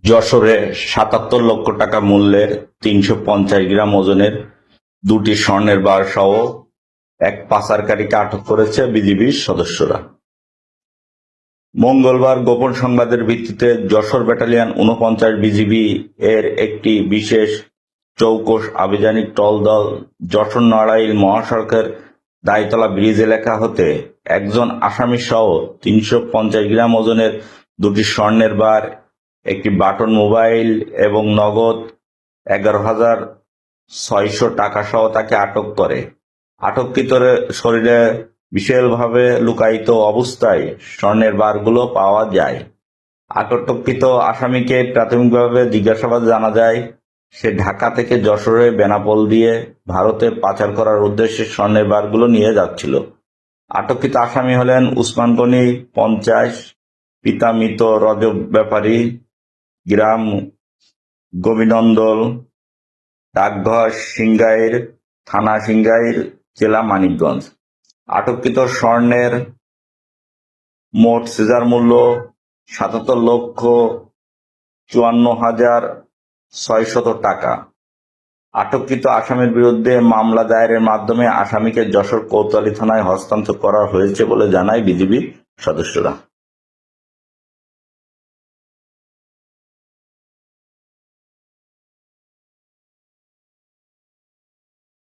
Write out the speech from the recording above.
যশোরে ৭৭ লক্ষ টাকা মূল্যের ৩৫০ গ্রাম ওজনের দুটি স্বর্ণের বার সহ এক পাচারকারীকে আটক করেছে বিজিবির সদস্যরা। মঙ্গলবার গোপন সংবাদের ভিত্তিতে যশোর ব্যাটালিয়ন ৪৯ বিজিবি এর একটি বিশেষ চৌকস আভিযানিক টহল যশোর নড়াইল মহাসড়কের দাইতলা ব্রিজ এলাকা হতে একজন আসামি সহ ৩৫০ গ্রাম ওজনের দুটি স্বর্ণের বার, একটি বাটন মোবাইল এবং নগদ ১১,৬০০ টাকা সহ তাকে আটক করে। আটককৃতের শরীরে বিশালভাবে লুকায়িত অবস্থায় স্বর্ণের বারগুলো পাওয়া যায়। আটককৃত আসামিকে প্রাথমিকভাবে জিজ্ঞাসাবাদে জানা যায়, সে ঢাকা থেকে যশোরে বেনাপোল দিয়ে ভারতে পাচার করার উদ্দেশ্যে স্বর্ণের বারগুলো নিয়ে যাচ্ছিল। আটককৃত আসামি হলেন উসমান গনি, ৫০, পিতা মৃত রজব ব্যাপারী, গ্রাম গোবিন্দনগর, ডাকঘর সিংগাইর, থানা সিংগাইর, জেলা মানিকগঞ্জ। আটককৃত স্বর্ণের মোট সিজার মূল্য ৭৭,৫৪,৬০০ টাকা। আটককৃত আসামির বিরুদ্ধে মামলা দায়েরের মাধ্যমে আসামিকে যশোর কোতোয়ালি থানায় হস্তান্তর করা হয়েছে বলে জানায় বিজিবি সদস্যরা।